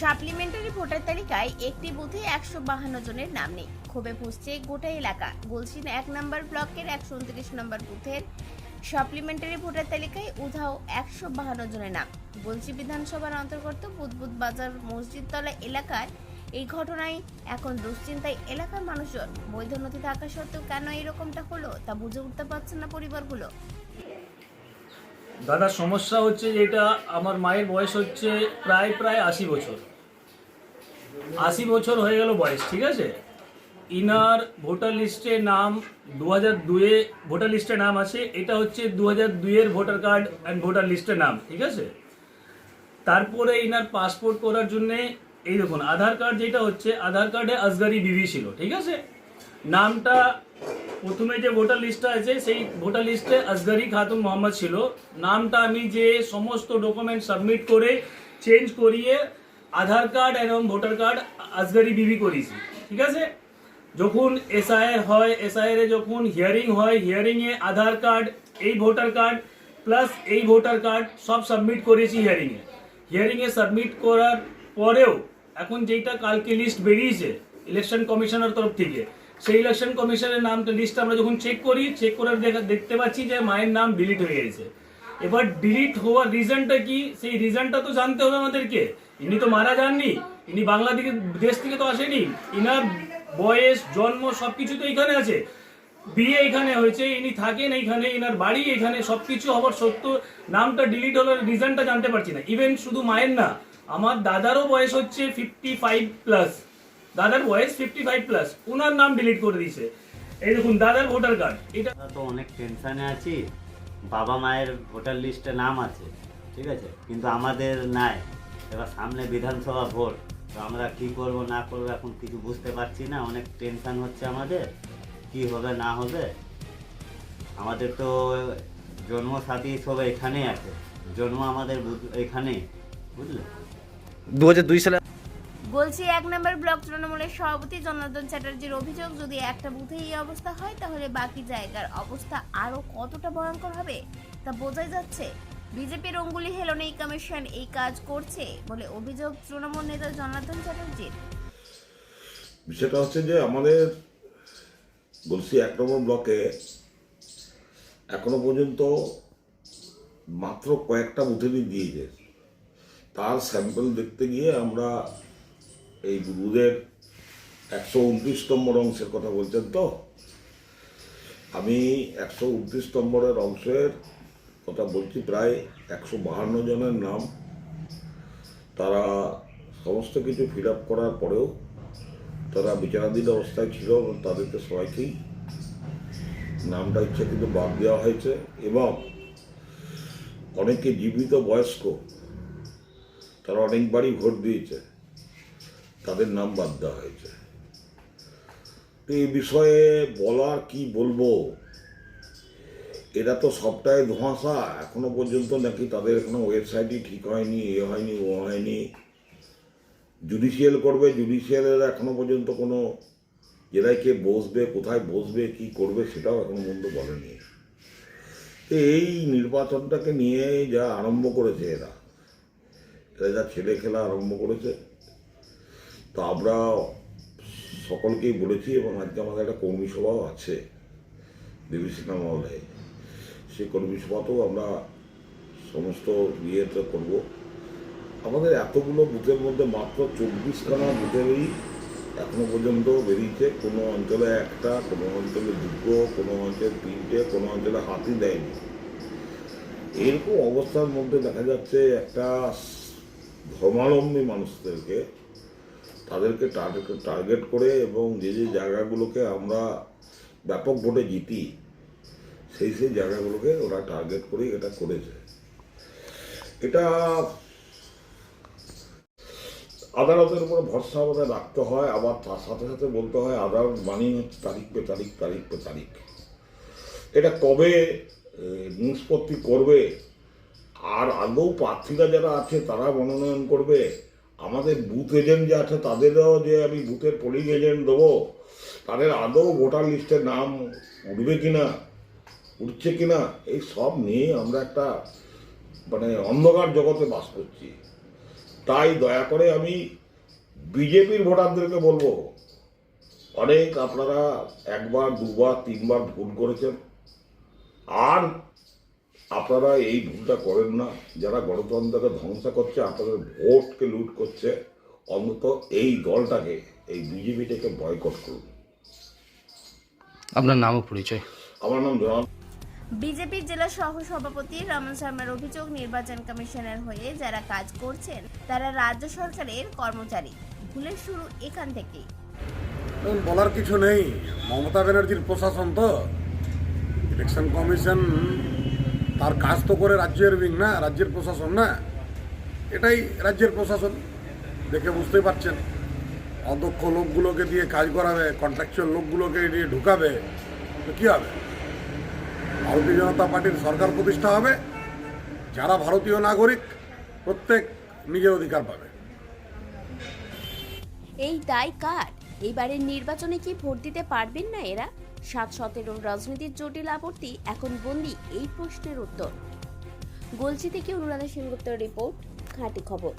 Supplementary voter তালিকায় একটি বুথে 152 জনের নাম নেই। ক্ষোভে ফুঁসছে গোটা এলাকা। গলসি 1 নম্বর ব্লকের 129 নম্বর বুথের সাপ্লিমেন্টারি ভোটার তালিকায় উধাও 152 জনের নাম। গলসি বিধানসভার অন্তর্গত বুদবুদ বাজার মসজিদতলা এলাকার এই ঘটনায় এখন দুশ্চিন্তায় এলাকার মানুষজন। বৈধ নথি থাকা সত্ত্বেও কেন এরকমটা হলো তা বুঝে উঠতে পারছে না পরিবারগুলো। দাদা, সমস্যা হচ্ছে যেটা আমার মায়ের বয়স হচ্ছে প্রায় 80 বছর। 80 বছর হয়ে গেল বয়স, ঠিক আছে। ইনার ভোটার লিস্টে নাম 2002-এ ভোটার লিস্টে নাম আছে। এটা হচ্ছে 2002-এর ভোটার কার্ড অ্যান্ড ভোটার লিস্টের নাম, ঠিক আছে। তারপরে ইনার পাসপোর্ট করার জন্যে এই দেখুন আধার কার্ড, যেটা হচ্ছে আধার কার্ডে আসগারি বিবি ছিল, ঠিক আছে। নামটা প্রথমে যে ভোটার লিস্টটা আছে সেই ভোটার লিস্টে আসগারি খাতুন মোহাম্মদ ছিল। নামটা আমি যে সমস্ত ডকুমেন্ট সাবমিট করে চেঞ্জ করিয়ে আধার কার্ড এবং ভোটার কার্ড আসগারি বিবি করেছি, ঠিক আছে। যখন এসআইআর হয়, এসআইআরে যখন হিয়ারিং হয়, হিয়ারিংয়ে আধার কার্ড, এই ভোটার কার্ড প্লাস এই ভোটার কার্ড সব সাবমিট করেছি হিয়ারিংয়ে সাবমিট করার পরেও এখন যেটা কালকে লিস্ট বেরিয়েছে ইলেকশন কমিশনের তরফ থেকে, সেই ইলেকশন কমিশনের নামটা লিস্ট আমরা যখন চেক করার দেখতে পাচ্ছি যে মায়ের নাম ডিলিট হয়ে গেছে। এবার ডিলিট হওয়ার রিজনটা কি, সেই রিজনটা তো জানতে হবে আমাদেরকে। ইনি তো মারা যাননি, ইনি দেশ থেকে তো আসেনি। ইনার বয়স, জন্ম সবকিছু তো এখানে আছে, বিয়ে এখানে হয়েছে, ইনি থাকেন এইখানে, ইনার বাড়ি এখানে, সবকিছু হবার সত্ত্বেও নামটা ডিলিট হওয়ার রিজনটা জানতে পারছি না। ইভেন শুধু মায়ের না, আমার দাদারও বয়স হচ্ছে 55+। দাদার বয়স 55+, ওনার নাম ডিলিট করে দিয়েছে। এই দেখুন দাদার ভোটার কার্ড। এটা তো অনেক টেনশনে আছি। বাবা মায়ের ভোটার লিস্টে নাম আছে, ঠিক আছে, কিন্তু আমাদের নাই। এবার সামনে বিধানসভা ভোট, তো আমরা কি করব না করব এখন কিছু বুঝতে পারছি না। অনেক টেনশন হচ্ছে আমাদের, কি হবে না হবে। আমাদের তো জন্মসাথী সব এখানেই আছে, জন্ম আমাদের এখানেই, বুঝলে। 2002 সালে গলসি 1 নম্বর ব্লক তৃণমূলের সভাপতি জনার্দন চ্যাটার্জির অভিযোগ, যদি একটা বুথে এই অবস্থা হয় তাহলে বাকি জায়গার অবস্থা আরো কতটা ভয়ঙ্কর হবে তা বোঝাই যাচ্ছে। বিজেপির অঙ্গুলি হেলনে এই কমিশন এই কাজ করছে বলে অভিযোগ তৃণমূল নেতা জনার্দন চ্যাটার্জির। বিষয়টা হচ্ছে যে আমাদের গলসি 1 নম্বর ব্লকে এখনো পর্যন্ত মাত্র কয়েকটা বুথেরই দিয়েছে। তার স্যাম্পল দেখতে গিয়ে আমরা এই বুথের 129 নম্বর অংশের কথা বলছেন তো, আমি 129 নম্বরের অংশের কথা বলছি। প্রায় 152 জনের নাম, তারা সমস্ত কিছু ফিল আপ করার পরেও তারা বিচারাধীন অবস্থায় ছিল এবং তাদেরকে সবাইকেই নামটা ইচ্ছাকৃত বাদ দেওয়া হয়েছে। এবং অনেকে জীবিত বয়স্ক, তারা অনেকবারই ভোট দিয়েছে, তাদের নাম বাদ দেওয়া হয়েছে। তো এই বিষয়ে বলার কি বলবো, এরা তো সবটাই ধোঁয়াশা। এখনো পর্যন্ত নাকি তাদের এখনো ওয়েবসাইটই ঠিক হয়নি, এ হয়নি ও হয়নি। জুডিশিয়াল করবে, জুডিশিয়ালের এখনো পর্যন্ত কোনো জেলায় কে বসবে, কোথায় বসবে, কি করবে সেটাও এখনো পর্যন্ত বলেনি। তো এই নির্বাচনটাকে নিয়ে যা আরম্ভ করেছে এরা যা ছেলে খেলা আরম্ভ করেছে, তো আমরা সকলকেই বলেছি এবং আজকে আমাদের একটা কর্মী সভাও আছে দেবীসিনা মহলে। সেই কর্মী সভাতেও আমরা সমস্ত ইয়েতে করব। আমাদের এতগুলো বুথের মধ্যে মাত্র 24খানা বুথেরই এখনো পর্যন্ত বেরিয়েছে। কোনো অঞ্চলে একটা, কোনো অঞ্চলে দুটো, কোনো অঞ্চলে তিনটে, কোনো অঞ্চলে হাতই দেয়নি। এরকম অবস্থার মধ্যে দেখা যাচ্ছে একটা ধর্মাবলম্বী মানুষদেরকে, তাদেরকে টার্গেট করে এবং যে যে জায়গাগুলোকে আমরা ব্যাপক ভোটে জিতি, সেই জায়গাগুলোকে ওরা টার্গেট করেই এটা করেছে। এটা আদালতের উপরে ভরসা আমাদের রাখতে হয়, আবার তার সাথে সাথে বলতে হয় আদালত মানি হচ্ছে তারিখ পে তারিখ। এটা কবে নিষ্পত্তি করবে, আর আদৌ প্রার্থীরা যারা আছে তারা মনোনয়ন করবে, আমাদের বুথ এজেন্ট যে আছে তাদেরও যে আমি বুথের পোলিং এজেন্ট দেবো, তাদের আদৌ ভোটার লিস্টের নাম উঠবে কিনা, উঠছে কিনা, এই সব নিয়ে আমরা একটা অন্ধকার জগতে বাস করছি। তাই দয়া করে আমি বিজেপির ভোটারদেরকে বলবো, অনেক আপনারা একবার দুবার তিনবার ভুল করেছেন, আর আপনারা এই ভুলটা করেন না। যারা গণতন্ত্রকে ধ্বংস করছে, আপনাদের ভোটকে লুট করছে, অন্তত এই দলটাকে, এই বিজেপিটাকে বয়কট করুন। আপনার নাম ও পরিচয়? আমার নাম জনাব। বিজেপির জেলা সহ সভাপতি রমন শর্মার অভিযোগ, নির্বাচন কমিশনের হয়ে যারা কাজ করছেন তারা রাজ্য সরকারের কর্মচারী। ভুলের শুরু এখান থেকেই। এখন বলার কিছু নেই, মমতা ব্যানার্জির প্রশাসন তো, ইলেকশন কমিশন তার কাজ তো করে রাজ্যের উইং না, রাজ্যের প্রশাসন না, এটাই রাজ্যের প্রশাসন। দেখে বুঝতে পারছেন, অদক্ষ লোকগুলোকে দিয়ে কাজ করাবে, কন্ট্রাকচুয়াল লোকগুলোকে দিয়ে ঢুকাবে, তো কী হবে? ভারতীয় জনতা পার্টির সরকার প্রতিষ্ঠা হবে, যারা ভারতীয় নাগরিক প্রত্যেক নিজের অধিকার পাবে। এই দায় কার? এইবারের নির্বাচনে কি ভোট দিতে পারবেন না এরা? 7-17 রাজনীতির জটিল আবর্তি এখন বন্দি এই প্রশ্নের উত্তর। গলসি থেকে অনুরাধা সেনগুপ্তের রিপোর্ট, খাঁটি খবর।